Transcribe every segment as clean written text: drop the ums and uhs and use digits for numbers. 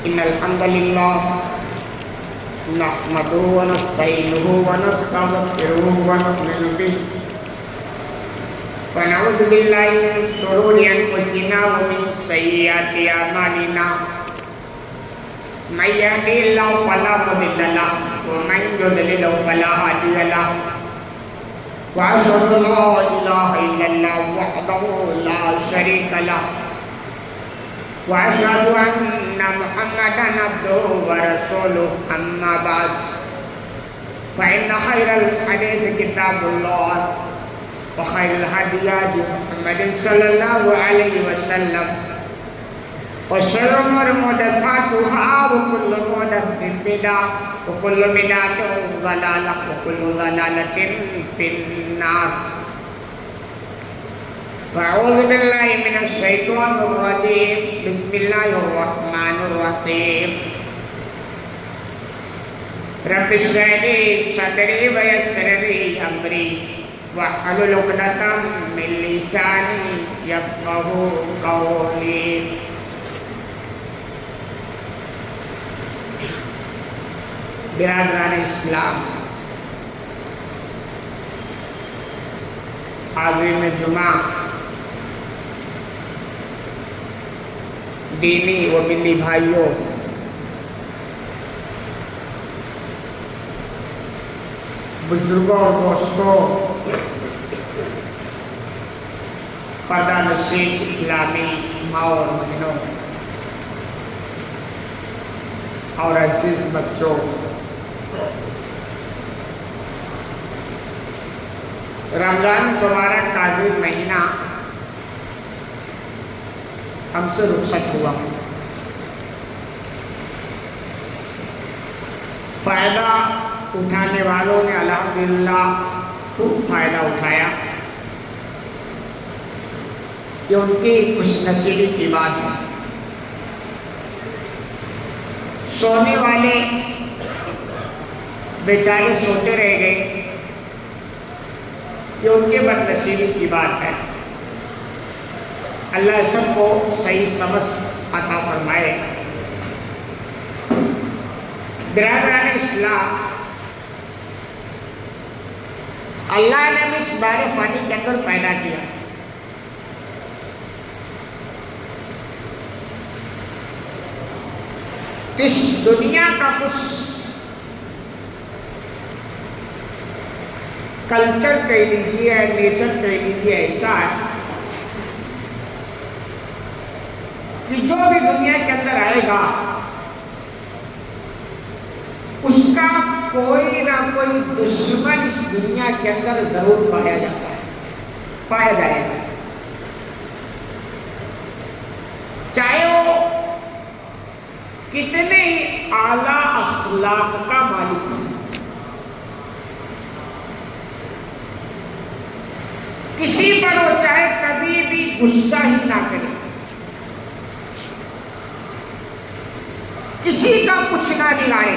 إن الحمد لله نحمده ونستعينه ونستغفره ونؤمن به ونعوذ بالله من شرور أنفسنا ومن سيئات أعمالنا من يهده الله فلا مضل له ومن يضلل فلا هادي له وأشهد أن لا إله إلا الله وحده لا شريك له وأشهد أن محمدا عبده ورسوله أما بعد فإن خير الحديث كتاب الله وخير الهدي هدي محمد صلى الله عليه وسلم وشر الأمور محدثاتها وكل محدثة بدعة وكل بدعة ضلالة وكل ضلالة في النار. أعوذ بالله من الشيطان الرجيم. بسم الله الرحمن الرحيم. رب اشرح لي صدري ويسر لي أمري واحلل عقدة من لساني يفقهوا قولي. برادران اسلام، حاضرین جمعہ، دینی و ملی بھائیوں، بزرگوں اور دوستوں، پردہ نشین اسلامی ماں اور بہنوں اور عزیز بچوں، رمضان مبارک کا عظیم مہینہ ہم سے رخصت ہوا. فائدہ اٹھانے والوں نے الحمدللہ خوب فائدہ اٹھایا. یہ ان کی خوش نصیبی کی بات ہے. سونے والے بیچارے سوتے رہ گئے، یہ ان کے بد نصیبی کی بات ہے. اللہ سب کو صحیح سمجھ عطا فرمائے. برادران اسلام، اللہ نے ہمیں اس بار فانی کے اندر پیدا کیا. اس دنیا کا کچھ کلچر کہہ لیجیے، نیچر کہہ لیجیے، ایسا ہے کہ جو بھی دنیا کے اندر آئے گا اس کا کوئی نہ کوئی دشمن اس دنیا کے اندر ضرور پایا جاتا ہے، پایا جائے گا. چاہے وہ کتنے ہی اعلیٰ اخلاق کا مالک ہو، کسی پر وہ چاہے کبھی بھی غصہ ہی نہ کرے، کسی کا کچھ نہ دلائے،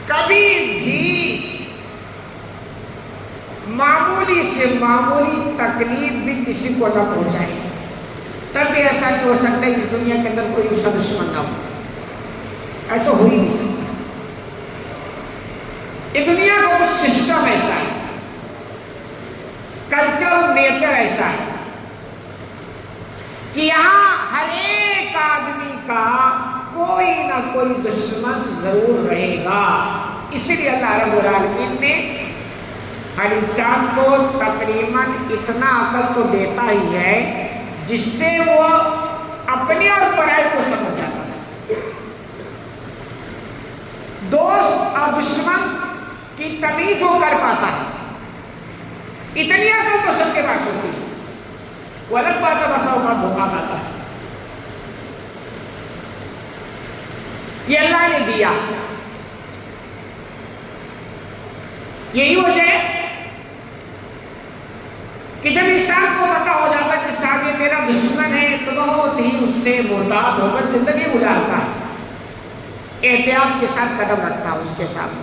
کبھی بھی معمولی سے معمولی تکلیف بھی کسی کو نہ پہنچائے. تب بھی ایسا نہیں ہو سکتا ہے اس دنیا کے اندر کوئی اس کا دشمن نہ ہو. ایسا ہو ہی نہیں سکتا. یہ دنیا کا کچھ سسٹم ایسا ہے، کلچر اور نیچر ایسا ہے کہ یہاں ہر ایک آدمی کا کوئی نہ کوئی دشمن ضرور رہے گا. اس لیے اللہ رب العالمین نے ہر انسان کو تقریباً اتنا عقل تو دیتا ہی ہے جس سے وہ اپنے اور پرائے کو سمجھ جاتا ہے. دوست اور دشمن کی تمیز وہ کر پاتا ہے. اتنی عقل تو سب کے پاس ہوتی ہے. وہ الگ بات ہے، بسا اوقات دھوکا کھاتا ہے. یہ اللہ نے دیا. یہی وجہ ہے کہ جب انسان کو پتا ہو جاتا ہے کہ صاحب یہ میرا دشمن ہے تو بہت ہی اس سے محتاط ہو کر زندگی گزارتا ہے، احتیاط کے ساتھ قدم رکھتا ہے اس کے ساتھ.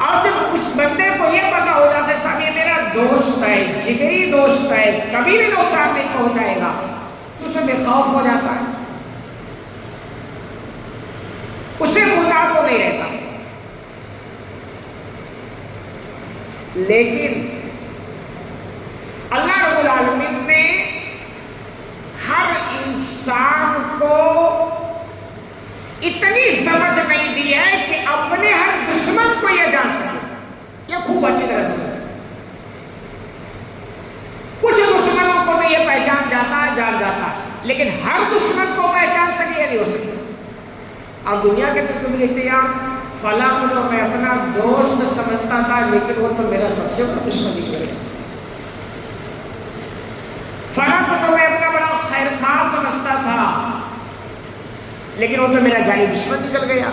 اور جب اس بندے کو یہ پتا ہو جاتا ہے صاحب یہ میرا دوست ہے، جگری دوست ہے، کبھی بھی نقصان نہیں پہنچائے گا، سے بے خوف ہو جاتا ہے، اسے محتاط تو نہیں رہتا. لیکن اللہ رب العالمین نے ہر انسان کو اتنی سمجھ نہیں دی ہے کہ اپنے ہر دشمن کو یہ جان سکے، یہ خوب اچھی طرح سمجھ. کچھ دشمنوں کو تو یہ پہچان جاتا ہے، جان جاتا ہے، لیکن ہر دشمن کو پہچان سکے یہ نہیں ہو سکتا. اب دنیا کے تم لکھتے ہیں فلاں کو تو میں اپنا دوست سمجھتا تھا لیکن وہ تو میرا سب سے بڑا دشمن نکل گیا. فلاں کو تو میں اپنا بڑا خیر خواہ سمجھتا تھا لیکن وہ تو میرا جانی دشمن نکل گیا.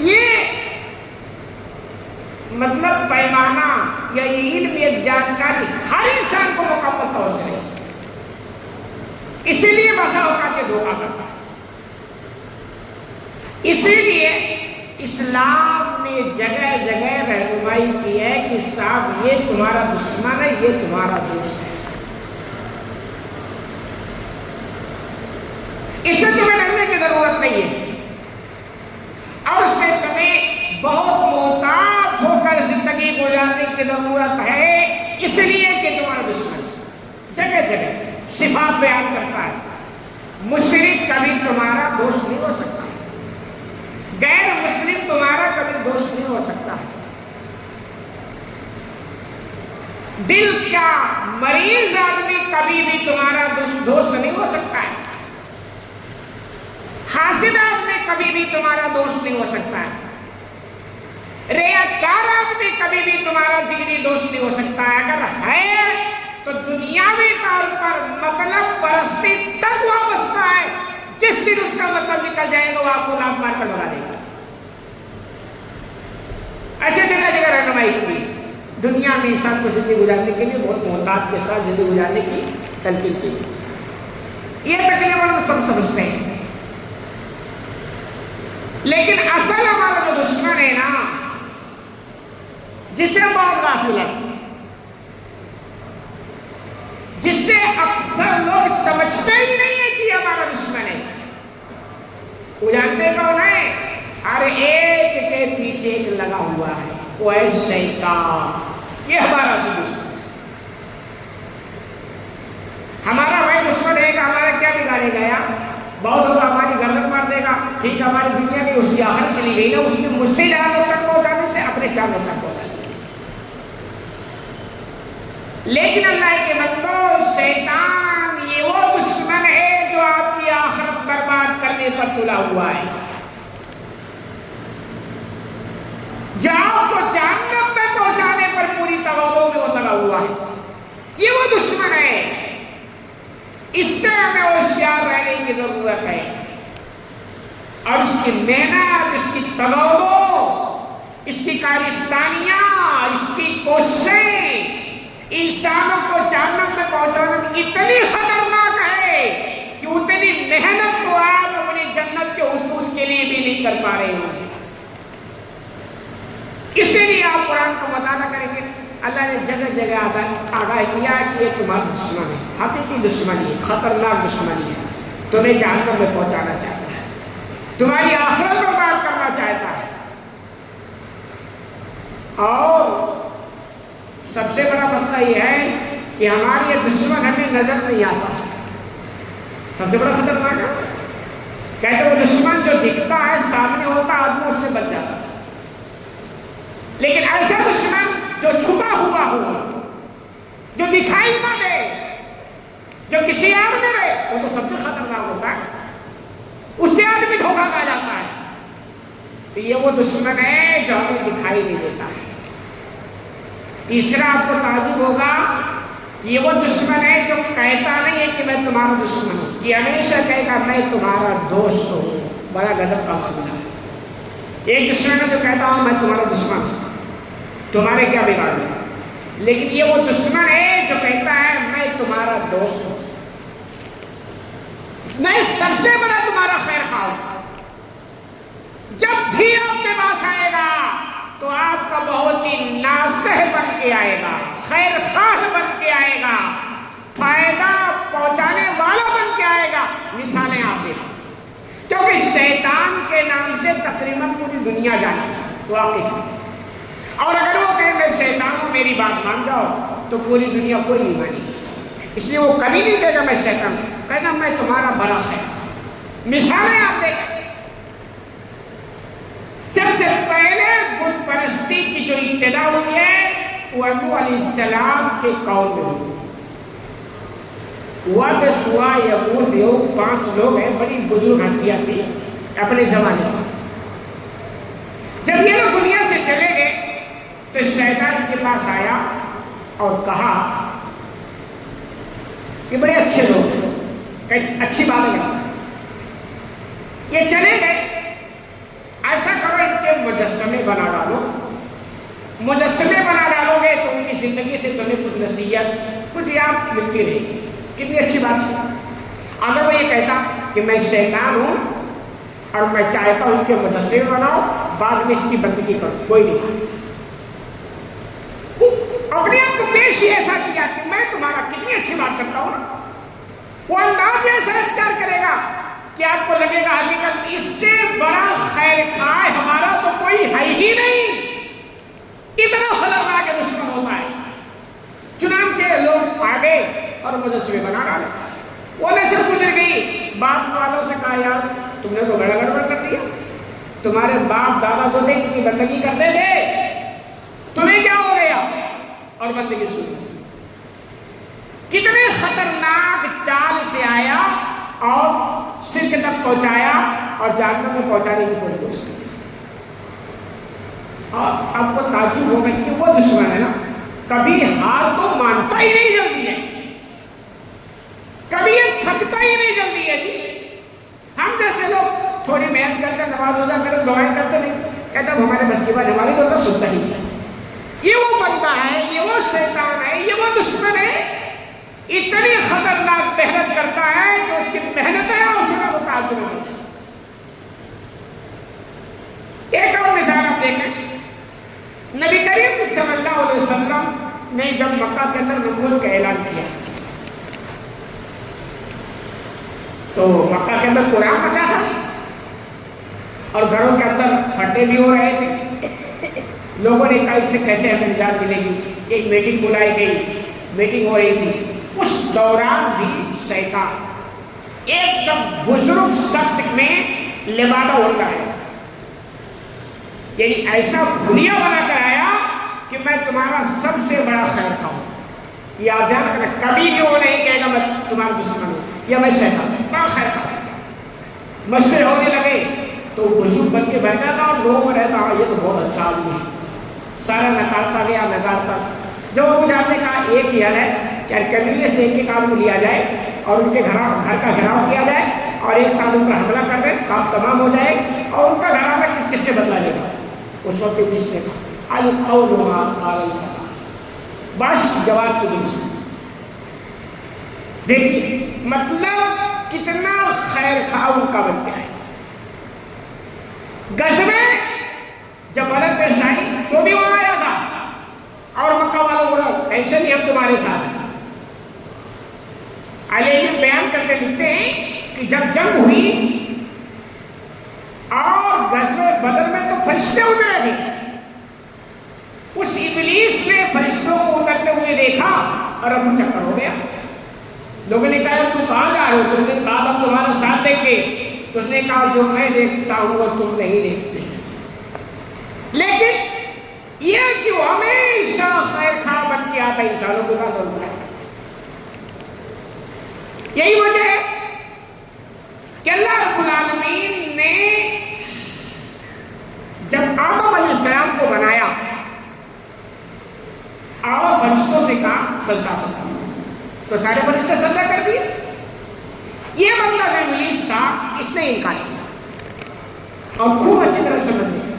یہ مطلب پیمانہ یا یہ علم، یہ جانکاری ہر انسان کو مکمل طور سے نہیں، اسی لیے بسا اوقات کے دھوکہ کرتا ہے. اسی لیے اسلام نے جگہ جگہ رہنمائی کی ہے کہ صاحب یہ تمہارا دشمن ہے، یہ تمہارا دوست ہے. اس سے تمہیں ڈرنے کی ضرورت نہیں ہے اور اس سے تمہیں بہت محتاط ہو کر زندگی گزارنے کی ضرورت ہے، اس لیے کہ تمہارا دشمن جگہ جگہ صفات بیان کرتا ہے. مشرک کبھی تمہارا دوست نہیں ہو سکتا، غیر مسلم تمہارا کبھی دوست نہیں ہو سکتا. دل کا مریض آدمی کبھی بھی تمہارا دوست نہیں ہو سکتا ہے. حاسد آدمی کبھی بھی تمہارا دوست نہیں ہو سکتا ہے. ریاکار آدمی کبھی بھی تمہارا جگری دوست نہیں ہو سکتا ہے. اگر ہے تو دنیاوی طور پر مطلب پرستی تک وابستہ ہے. جس دن اس کا مطلب نکل جائے گا وہ آپ کو لات مار کر بنا دے گا. ایسے جگہ جگہ رہنمائی کی. دنیا میں انسان کو زندگی گزارنے کے لیے بہت محتاط کے ساتھ زندگی گزارنے کی تلقین کی. یہ تقریباً سب سمجھتے ہیں، لیکن اصل ہمارا جو دشمن ہے نا، جس سے بہت غافل ہے، جس سے اکثر لوگ سمجھتے ہی نہیں ہے کہ ہمارا دشمن ہے، وہ جانتے کون ہے؟ ارے ایک کے پیچھے ایک لگا ہوا ہے، وہ ہے شیطان. یہ ہمارا سی دشمن ہے. ہمارا بھائی دشمن ہے کہ ہمارا کیا بگاڑے گا؟ بہت ہوگا ہماری گردن مار دے گا. ٹھیک ہے، ہماری دنیا کی اس کی آخر چلی گئی نا، اس نے مجھ سے زیادہ نقصان پہنچانے سے اپنے سے نقصان پہنچانے. لیکن اللہ کے بندو، شیطان یہ وہ دشمن ہے جو آپ کی آخرت برباد کرنے پر تلا ہوا ہے، جو آپ کو جہنم میں پہنچانے پر پوری توبہ میں وہ لگا ہوا ہے. یہ وہ دشمن ہے. اس سے ہمیں ہوشیار رہنے کی ضرورت ہے اور اس کی محنت، اس کی توبہ، اس کی کارستانیاں، اس کی کوششیں انسانوں کو جہنم میں پہنچانے میں اتنی خطرناک ہے کہ اتنی محنت تو آپ اپنی جنت کے حصول کے لیے بھی نہیں کر پا رہے ہوں. اسی لیے آپ قرآن کو مطالعہ کریں گے، اللہ نے جگہ جگہ آگاہ کیا کہ یہ تمہارا دشمن ہے، حقیقی دشمنی ہے، خطرناک دشمنی ہے. تمہیں جہنم میں پہنچانا چاہتا ہے، تمہاری آخرت برباد کرنا چاہتا ہے. اور سب سے بڑا مسئلہ یہ ہے کہ ہماری یہ دشمن ہمیں نظر نہیں آتا. سب سے بڑا خطرناک ہے، کہتے وہ دشمن جو دکھتا ہے سامنے ہوتا آدمی اس سے بچ جاتا ہے. لیکن ایسا دشمن جو چھپا ہوا ہو، جو دکھائی نہ دے، جو کسی آدمی میں رہے، وہ تو سب سے خطرناک ہوتا ہے. اس سے آدمی دھوکہ کھا جاتا ہے. تو یہ وہ دشمن ہے جو ہمیں دکھائی نہیں دیتا ہے. تیسرا آپ کو تعجب ہوگا کہ یہ وہ دشمن ہے جو کہتا نہیں ہے کہ میں تمہارا دشمن ہوں، یہ ہمیشہ کہے گا میں تمہارا دوست ہوں. بڑا غضب کا معاملہ ہے. ایک دشمن ہے جو کہتا ہوں میں تمہارا دشمن ہوں، تمہارے کیا بگاڑنا. لیکن یہ وہ دشمن ہے جو کہتا ہے میں تمہارا دوست ہوں، میں سب سے بڑا تمہارا خیر خواہ ہوں. جب بھی آپ کے پاس آئے گا تو آپ کا بہت ہی ناصح بن کے آئے گا، خیر خواہ بن کے آئے گا. فائدہ پہنچانے والا بن کے آئے گا، مثالیں آپ دیکھیں، کیونکہ شیطان کے نام سے تقریباً پوری دنیا جانے واقف ہے، اور اگر وہ کہیں میں شیطان ہوں میری بات مان جاؤ تو پوری دنیا کوئی نہیں مانی گی، اس لیے وہ کبھی نہیں کہے گا میں شیطان ہوں، کہے گا میں تمہارا بڑا خیر۔ مثالیں آپ دیکھیں، سب سے پہلے بت پرستی کی جو ابتدا ہوئی ہے وہ نوح علیہ السلام کے قوم میں ہوئی۔ ود، سوا، یغوث، یعوق 5 لوگ ہیں، بڑی بزرگ ہستیاں تھیں اپنے زمانے میں۔ جب یہ لوگ دنیا سے چلے گئے تو شیطان کے پاس آیا اور کہا کہ بڑے اچھے لوگ ہیں، کئی اچھی بات ہے، یہ چلے گئے، ایسا کرو ان کے مجسمے بنا ڈالو، مجسمے بنا ڈالو گے تو ان کی زندگی سے تمہیں کچھ نصیحت، کچھ یاد ملتی رہے گی۔ کتنی اچھی بات ہے۔ اگر وہ یہ کہتا کہ میں شیطان ہوں اور میں چاہتا ہوں ان کے مجسمے بناؤ، بعد میں اس کی بندگی کرو، کوئی نہیں، اپنے آپ کو پیش ہی ایسا کیا کہ میں تمہارا کتنی اچھی بات کرتا ہوں، وہ انداز ایسا اختیار کرے گا کہ آپ کو لگے گا حقیقت اس سے بڑا خیر خواہ ہمارا تو کوئی ہے ہی نہیں، اتنا خطرناک دشمن ہوتا ہے۔ چنانچہ لوگ آگے اور مجسمے بنا ڈالے، وہ نسل گزر گئی، باپ والوں سے کہا یار تم نے تو بڑا گڑبڑ کر دیا، تمہارے باپ دادا جو تھے اس کی بندگی کرتے تھے، تمہیں کیا ہو گیا؟ اور بندگی شروع۔ کتنے خطرناک چال سے آیا اور شرک تک پہنچایا اور جہنم میں پہنچانے کی کوئی کوشش کی۔ اور آپ کو تعجب ہوگا کہ وہ دشمن ہے نا، کبھی ہار تو مانتا ہی نہیں جلدی ہے، کبھی یہ تھکتا ہی نہیں جلدی ہے۔ جی ہم جیسے لوگ تھوڑی محنت کرتے، نماز روزہ کرتے، دعائیں کرتے نہیں، کہتے اب ہمارے بس کی بات، ہماری تو سنتا ہی نہیں۔ یہ وہ بندہ ہے، یہ وہ شیطان ہے، یہ وہ دشمن ہے، اتنی خطرناک محنت کرتا ہے کہ اس کی محنت ہے اور اس کا وہ تعجب نہیں۔ ایک اور مثال آپ دیکھیں، نبی کریم صلی اللہ علیہ وسلم نے جب مکہ کے اندر نبوت کا اعلان کیا تو مکہ کے اندر قرآن مچا تھا اور گھروں کے اندر پھٹے بھی ہو رہے تھے۔ لوگوں نے کہا اس سے کیسے ہمیں نجات ملے گی، ایک میٹنگ بلائی گئی، میٹنگ ہو رہی تھی، اس دوران بھی شیطان ایک دم بزرگ شخص میں لبادہ ہوتا ہے، یعنی ایسا بھولیا بنا کر آیا کہ میں تمہارا سب سے بڑا خیر خواہ ہوں۔ یہ آپ دھیان رکھنا، کبھی بھی وہ نہیں کہے گا میں تمہارا دشمن ہوں یا میں شیطان ہوں، بڑا خیر خواہ ہوں۔ مشورے ہونے لگے تو بزرگ بن کے بیٹھا تھا اور لوگوں میں رہتا یہ تو بہت اچھا آدمی ہے، سارا نکالتا گیا نکالتا۔ جب وہ آپ نے کہا ایک ہی حل ہے کہ قبیلے سے ایک آدمی لیا جائے اور ان کے گھر کا گھراؤ کیا جائے اور ایک ساتھ ان پر حملہ کر دیں، کام تمام ہو جائے، اور ان کا گھر میں کس کس سے بدلا لے گا۔ اس وقت جس نے القول ما قال الفتى، بس جواب کی دل سے دیکھیے مطلب کتنا خیر خواہ ان کا بن کے آئے۔ غزوے جب بدر پیش آئی تو بھی وہاں آیا تھا اور مکہ والوں کو ٹینشن نہیں، ہم تمہارے ساتھ ہیں۔ علیہ بیان کرتے لکھتے ہیں کہ جب جنگ ہوئی اور غزوہ بدر میں تو فرشتے اترے تھے، اس ابلیس نے فرشتوں کو اترتے ہوئے دیکھا اور اب چکر ہو گیا۔ لوگوں نے کہا تم کہاں جا رہے ہو؟ تم نے کہا ہم تمہارا ساتھ دیں گے، تو اس نے کہا جو میں دیکھتا ہوں وہ تم نہیں دیکھتے۔ لیکن یہ کیوں ہمیشہ خیر خواہ بن کے آتا ہے انسانوں کے پاس ہوتا ہے؟ یہی وجہ ہے کہ اللہ رب العالمین نے جب آدم علیہ السلام کو بنایا اور فرشتوں سے کہا سجدہ کرو، تو سارے فرشتے سجدہ کر دیے۔ یہ بندہ جو ابلیس تھا اس نے انکار کیا اور خوب اچھی طرح سمجھ لیا،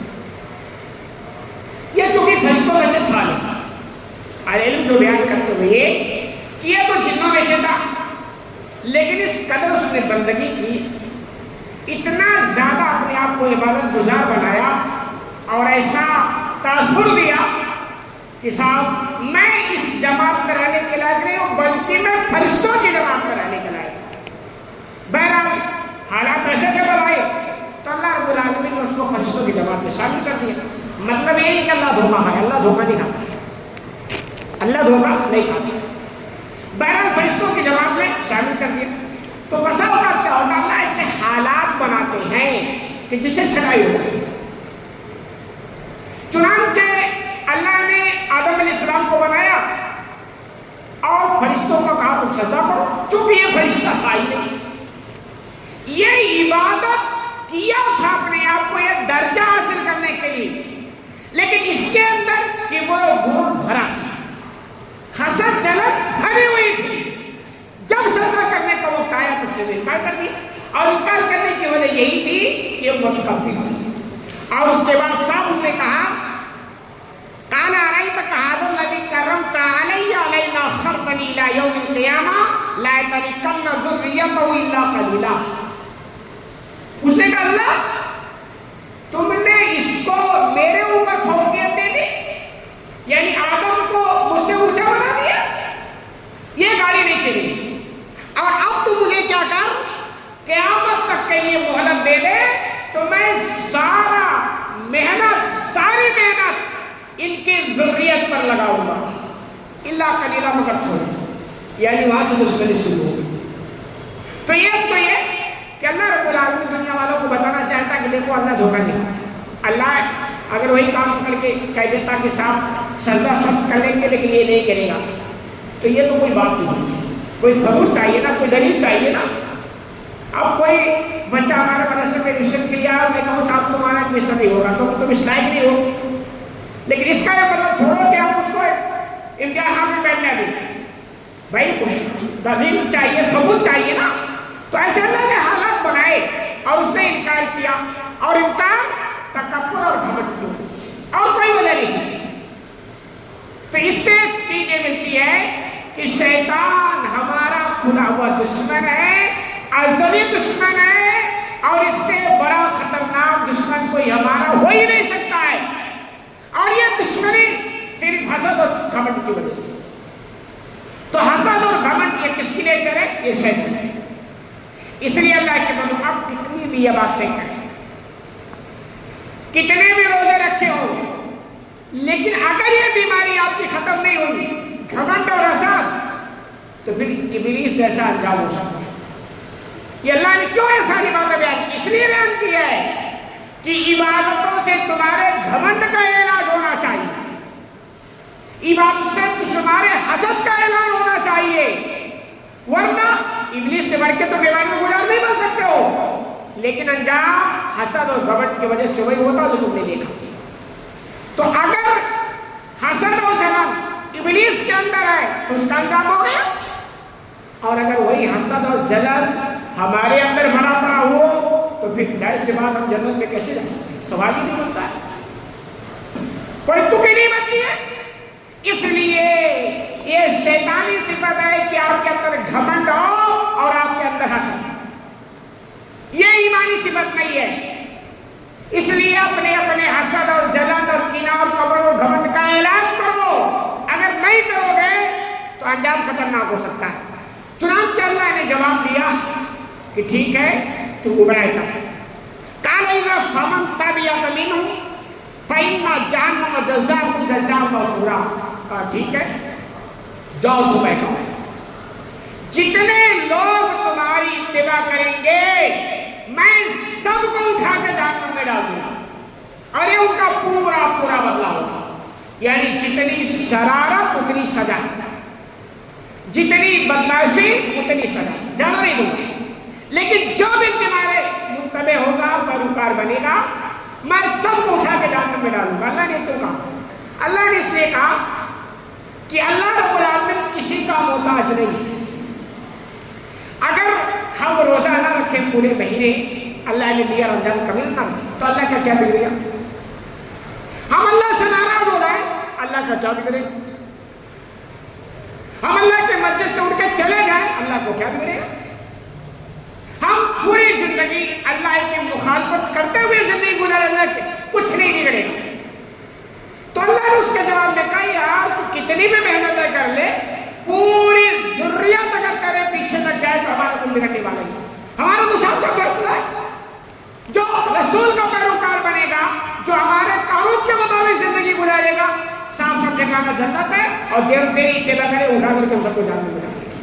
یہ چونکہ فرشتوں میں سے تھا نہیں، علم جو بیان کرتے ہوئے کہ یہ تو جنوں میں سے تھا، لیکن اس قدر اس نے بندگی کی، اتنا زیادہ اپنے آپ کو عبادت گزار بنایا اور ایسا تاثر دیا کہ صاحب میں اس جماعت میں رہنے کے لائق نہیں ہوں بلکہ میں فرشتوں کی جماعت میں رہنے کے لائق ہوں. بہرحال حالات ایسے جب آئے تو اللہ رب العالمین نے اس کو فرشتوں کی جماعت میں شامل کر دیا. مطلب یہ نہیں کہ اللہ دھوکہ ہے، اللہ دھوکہ نہیں کھاتا، اللہ دھوکہ نہیں کھاتا. بہرحال فرشتوں کی جماعت میں شامل کر دیا. تو بسا اوقات کیا ہوتا ہے اللہ ایسے حالات بناتے ہیں کہ جس سے چھڑائی ہو گئی. چنانچہ اللہ نے آدم علیہ السلام کو بنایا اور فرشتوں کو کہا تم سجدہ کرو، چونکہ یہ فرشتہ تھا ہی نہیں. یہ عبادت کیا تھا اپنے آپ کو یہ درجہ حاصل کرنے کے لیے، لیکن اس کے اندر کبر و غرور بھرا تھا، حسد جلن بھری ہوئی تھی. جب سجدہ کرنے کا وقت آیا تو اس نے انکار کر دیا، اور انکار کرنے کی وجہ یہی تھی کہ وہ متکبر تھی. اور اس کے بعد صاحب اس نے کہا قال ارأيتك هذا الذي كرمت علي لئن أخرتني إلى يوم القيامة لأحرقن ذريته إلا قليلا. اس نے کہا اللہ تم نے اس کو میرے اوپر فوقیت دے دی، یعنی آدم کو مجھ سے اونچا بنا دیا، یہ گاڑی نہیں چلی. اور اب تو مجھے کیا کر قیامت تک کے لیے مہلت دے دے تو میں ساری محنت ان کی ذریت پر لگاؤں گا اللہ قلیلا مگر چھوڑ. یعنی وہاں سے دشمنی شروع ہو گئی. تو یہ کہ اللہ رب العالمین دنیا والوں کو بتانا چاہتا کہ دیکھو اللہ دھوکہ نہیں. اللہ اگر وہی کام کر کے کہہ دیتا کہ صاف سجدہ سب کر لیں گے لیکن یہ نہیں کرے گا تو یہ تو کوئی بات نہیں. کوئی ثبوت چاہیے نا، کوئی دلیل چاہیے نا. اب کوئی بچہ ہمارے مدرسے میں ایڈمیشن کیا اور میں کہوں صاحب تمہارا ایڈمیشن نہیں ہوگا تو تم اس لائق نہیں ہو، لیکن اس کا یہ مطلب تھوڑا کہ آپ اس کو امتحان میں بیٹھنے دیں. بھائی دلیل چاہیے، ثبوت چاہیے نا. تو ایسے اللہ نے حالات بنائے اور اس نے انکار کیا، اور انکار تکبر اور گھمنڈ کی وجہ سے، اور کوئی وجہ نہیں. تو اس سے چیز یہ ملتی ہے کہ شیطان ہمارا کھلا ہوا دشمن ہے، ازلی دشمن ہے، اور اس سے بڑا خطرناک دشمن کوئی ہمارا ہو ہی نہیں سکتا ہے. اور یہ دشمنی صرف حسد اور گھمنڈ کی وجہ سے. تو حسد اور گھمنڈ یہ کس کے لیے کرے؟ یہ شیطان ہے. اس لیے اللہ کے بندو اب کتنی بھی یہ باتیں کریں، کتنے بھی روزے رکھے ہو، لیکن اگر یہ بیماری آپ کی ختم نہیں ہوگی گھمنڈ اور حسد تو پھر ابلیس جیسا انجام ہو سکتا ہے. یہ اللہ نے کیوں یہ ساری باتیں بیان کی؟ اس لیے بیان کیا ہے کہ عبادتوں سے تمہارے گھمنڈ کا علاج ہونا چاہیے، عبادت سے تمہارے حسد کا علاج ہونا چاہیے، ورنہ ابلیس سے بڑھ کے تو بیمار میں گزار نہیں بن سکتے ہو. لیکن انجام حسد اور گھمنڈ کی وجہ سے وہی ہوتا جو تم نے دیکھا. تو اگر حسد اور جلن ابلیس کے اندر ہے تو اس کا انجام ہو گیا، اور اگر وہی حسد اور جلن ہمارے اندر بنا پڑا ہو تو پھر ظاہر سی بات ہم جنت میں کیسے جا سکتے ہیں؟ سوال ہی نہیں بنتا ہے، کوئی تک ہی نہیں بنتی ہے. اس لیے یہ شیطانی صفت ہے کہ آپ کے اندر گھمنڈ ہو اور آپ کے اندر حسد، یہ ایمانی صفت نہیں ہے. اس لیے اپنے حسد اور جلن اور کینہ اور کبر اور گھمنڈ کا علاج کرو. اگر نہیں کرو گے تو انجام خطرناک ہو سکتا ہے. چنانچہ اللہ نے جواب دیا کہ ٹھیک ہے تو گمراہ کر. قال اذا فمن تبعك منهم فإن جهنم جزاؤكم جزاء موفورا. کہا ٹھیک ہے جاؤ تمہیں کہو، جتنے لوگ تمہاری اتباع کریں گے میں سب کو اٹھا کے جہنم میں ڈال دوں گا، اور یہ ان کا پورا پورا بدلہ ہوگا. یعنی جتنی شرارت اتنی سزا، جتنی بدمعاشی اتنی سزا، زیادہ نہیں دوں گا. لیکن جو بھی تمہارے متبع ہوگا، پیروکار بنے گا، میں سب کو اٹھا کے جہنم میں ڈالوں گا. اللہ نے تو کہا، اللہ نے اس لیے کہا کہ اللہ رب العالمین کسی کا محتاج نہیں ہے. اگر ہم روزہ نہ رکھیں پورے مہینے، اللہ نے لیا رمضان کبھی نہ رکھے تو اللہ کا کیا بگڑے گا؟ ہم اللہ سے ناراض ہو رہے ہیں، اللہ کا کیا بگڑے گا؟ ہم اللہ کے مسجد سے اٹھ کے چلے جائیں، اللہ کو کیا بگڑے گا؟ ہم پوری زندگی اللہ کی مخالفت کرتے ہوئے زندگی گزارے، اللہ کے کچھ نہیں بگڑے گا. تو اللہ نے اس کے جواب میں کہا یار تو کتنی بھی محنتیں کر لے، جائے تو ہمارا کوئی بگڑنے والا نہیں. ہمارا تو سب کا فیصلہ ہے. جو رسول کا پیروکار بنے گا, جو ہمارے قانون کے مطابق زندگی گزارے گا, صاف سب جگہ میں جنت ہے. اور جو تیری اتباع کرے اٹھا کر کے ہم سب کو جہنم میں ڈال دے گا.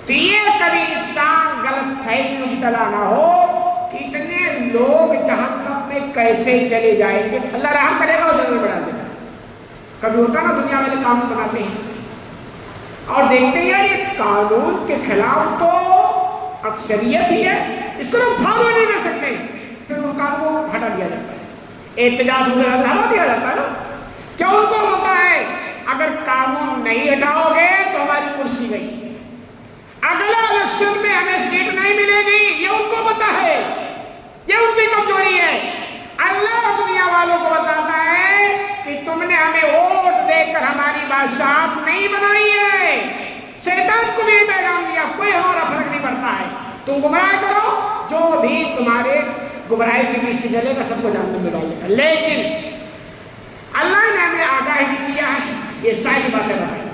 تو یہ کبھی انسان غلط فہمی میں مبتلا نہ ہو کہ اتنے لوگ جہنم میں کیسے چلے جائیں گے. اللہ رحم کرے گا اور جنت میں ڈال دے گا. کبھی ہوتا نا دنیا والے قانون بناتے ہیں اور دیکھتے ہیں یہ قانون کے خلاف تو اکثریت ہی ہے, اس کو ہم فالو نہیں کر سکتے, پھر ان قانون کو ہٹا دیا جاتا ہے, احتجاج ہو کر ہٹا دیا جاتا ہے نا. کیا ان کو ہوتا ہے اگر قانون نہیں ہٹاؤ گے تو ہماری کرسی گئی, اگلا الیکشن میں ہمیں سیٹ نہیں ملے گی, یہ ان کو پتا ہے, یہ ان کی کمزوری ہے. اللہ دنیا والوں کو بتاتا ہے کہ تم نے ہمیں ووٹ دے کر ہماری بادشاہت نہیں بنائی ہے. شیطان کو بھی پیغام دیا, کوئی ہمارا فرق نہیں پڑتا ہے, تم گمراہ کرو, جو بھی تمہارے گمراہی کے پیچھے چلے گا سب کو جہنم میں ڈالے گا. لیکن اللہ نے ہمیں آگاہی دیا ہے, یہ ساری باتیں بتائی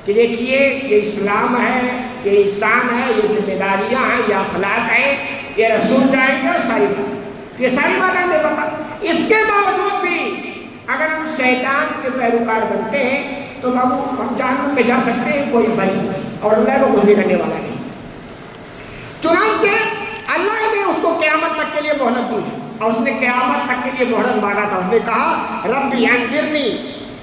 کہ دیکھیے یہ اسلام ہے, یہ احسان ہے, یہ ذمہ داریاں ہیں, یہ اخلاق ہے, یہ رسول جائیں گے, اور ساری باتیں, یہ ساری باتیں ہمیں بتا. اس کے باوجود بھی اگر ہم شیطان کے پیروکار بنتے ہیں تو ہم جہنم میں جا سکتے ہیں, کوئی بھائی اور اللہ کو کچھ بھی کرنے والا نہیں. چنانچہ اللہ نے اس کو قیامت تک کے لیے مہلت دی, اور اس نے قیامت تک کے لیے مہلت مانگا تھا. اس نے کہا ربی انذرنی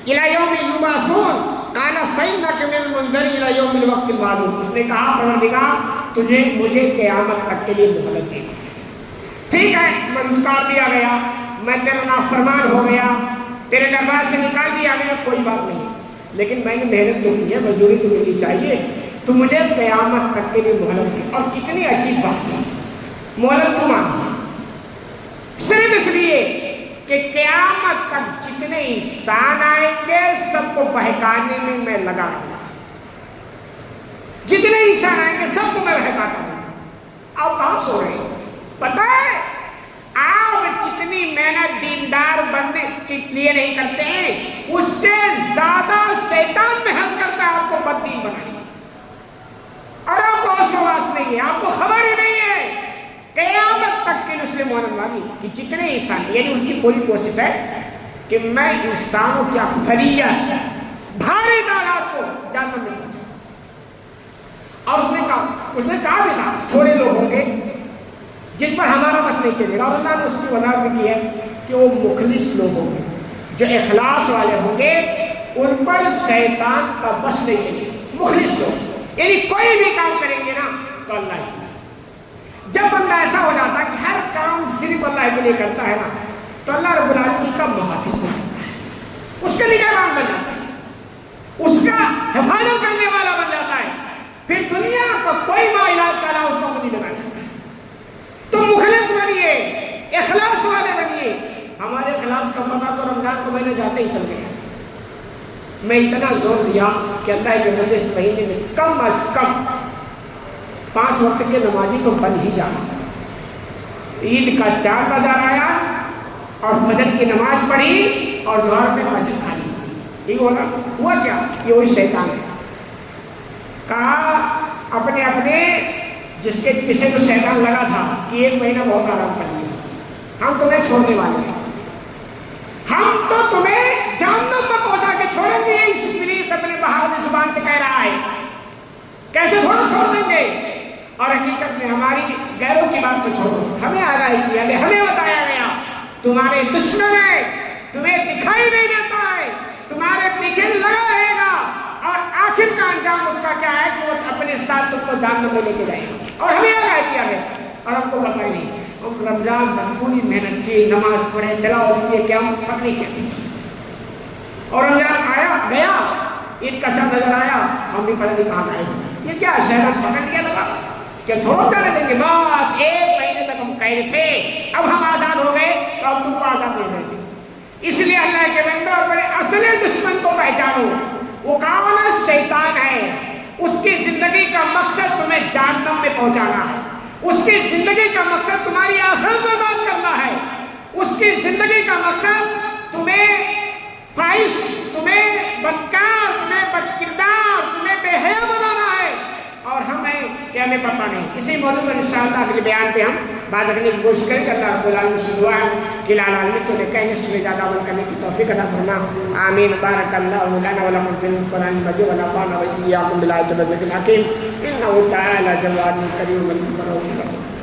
الی یوم یبعثون قال فإنک من المنذرین الی یوم الوقت المعلوم. اس نے کہا پروردگار مجھے قیامت تک کے لیے مہلت دے. ٹھیک ہے, میں اتار دیا گیا, میں تیرا نافرمان ہو گیا, تیرے دربار سے نکال دیا گیا, کوئی بات نہیں, لیکن میں نے محنت تو کی ہے, مزدوری تو ملنی چاہیے, تو مجھے قیامت تک کے لیے مہلت دی. اور کتنی اچھی بات ہے, مہلت تو مانگی صرف اس لیے کہ قیامت تک جتنے انسان آئیں گے سب کو بہکانے میں لگا رہوں گا. جتنے انسان آئیں گے سب کو میں بہکاتا ہوں. آپ کہاں سو رہے ہیں؟ پتہ ہے آپ جتنی محنت دیندار بننے کے لیے نہیں کرتے ہیں, اس سے زیادہ شیطان محنت کرتا ہے آپ کو بددین بنانے کی, اور آپ کو ہوش نہیں ہے, آپ کو خبر ہی نہیں ہے. قیامت تک کے اس نے مہلت مانگی کہ جتنے انسان, یعنی اس کی پوری کوشش ہے کہ میں انسانوں کی اکثریت بھاری تعداد کو جہنم میں پہنچاؤں. اور اس نے کہا بھی تھا تھوڑے لوگ ہوں گے جن پر ہمارا بس نہیں چلے گا, اور اللہ نے اس کی وضاحت بھی کی ہے کہ وہ مخلص لوگ ہوں گے, جو اخلاص والے ہوں گے, ان پر شیطان کا بس نہیں چلے گا. مخلص لوگ یعنی کوئی بھی کام کریں گے نا تو اللہ ہی. جب بندہ ایسا ہو جاتا ہے کہ ہر کام صرف اللہ کے لیے کرتا ہے نا, تو اللہ رب العالمین اس کا محافظ بن جاتا ہے, اس کا نگہبان بن جاتا ہے, اس کا حفاظت کرنے والا بن جاتا ہے. پھر دنیا کا کوئی معاملات کا اس کو نہیں بنا سکتا. تو مخلص بنیے, اخلاص والے بنیے. ہمارے اخلاص کا پتہ تو رمضان کو میں نے جاتے ہی چل گیا. میں اتنا زور دیا کہ اللہ کے بندے اس مہینے میں کم از کم 5 وقت کے نمازی تو بن ہی جانا. عید کا 4 بازار آیا اور فجر کی نماز پڑھی اور ظہر میں مسجد خالی. یہ ہوا کیا؟ یہ وہی شیطان ہے. کہا اپنے جس کے پیچھے جو شیطان لگا تھا کہ 1 مہینہ بہت آرام کر لیا, ہم تمہیں چھوڑنے والے ہیں, ہم تو تمہیں جہنم میں پہنچا کے چھوڑیں گے. اس ابلیس اپنے بہادری زبان سے کہہ رہا ہے, کیسے تھوڑا چھوڑ دیں گے. اور حقیقت میں ہماری غیروں کی بات تو چھوڑو, ہمیں آگاہی کیا گیا, ہمیں بتایا گیا تمہارے دشمن ہے, تمہیں دکھائی نہیں دیتا ہے, تمہارے پیچھے لگا رہے گا, اور آخر کا انجام اس کا کیا ہے کہ وہ اپنے ساتھ تم کو جہنم میں لے کے جائے گا. اور ہمیں آگاہی کیا گیا, اور ہم کو پتہ ہی نہیں. ہم رمضان تک پوری محنت کی, نماز پڑھے, تلاوت کیے, کیا ہم پتہ نہیں کیا تھی. اور رمضان آیا گیا, عید کا چاند نظر آیا, ہم بھی پتہ نہیں کہاں گئے. یہ کیا شہر پکڑ لیا لگا کہ تھوڑا کرنے دیں گے, بس 1 مہینے تک ہم قید تھے, اب ہم آزاد ہو گئے تو اب تم کو آزاد نہیں رہتے. اس لیے اللہ کے بندے اپنے اصل دشمن کو پہچانو. وہ کون ہے؟ شیطان ہے. اس کی زندگی کا مقصد تمہیں جہنم میں پہنچانا ہے. اس کی زندگی کا مقصد تمہاری آخرت برباد کرنا ہے. اس کی زندگی کا مقصد تمہیں خواہش, تمہیں بدکار, تمہیں بدکردار, تمہیں بے حیا بنانا ہے. اور ہمیں کہ کہ ہمیں پتہ نہیں. اسی موضوع پر انشاءاللہ اگلے بیان پہ ہم بات کرنے کی کوشش کریں. اللہ رب العالمین سے دعا ہے کہ العالمین تو نے کہیں اس میں زیادہ عمل کرنے کی توفیق عطا فرما. آمین. بارک اللہ لنا ولکم فی القرآن المجید ونفعنا وإیاکم بالآیات والذکر الحکیم. انہ تعالی جواد کریم رؤوف رحیم.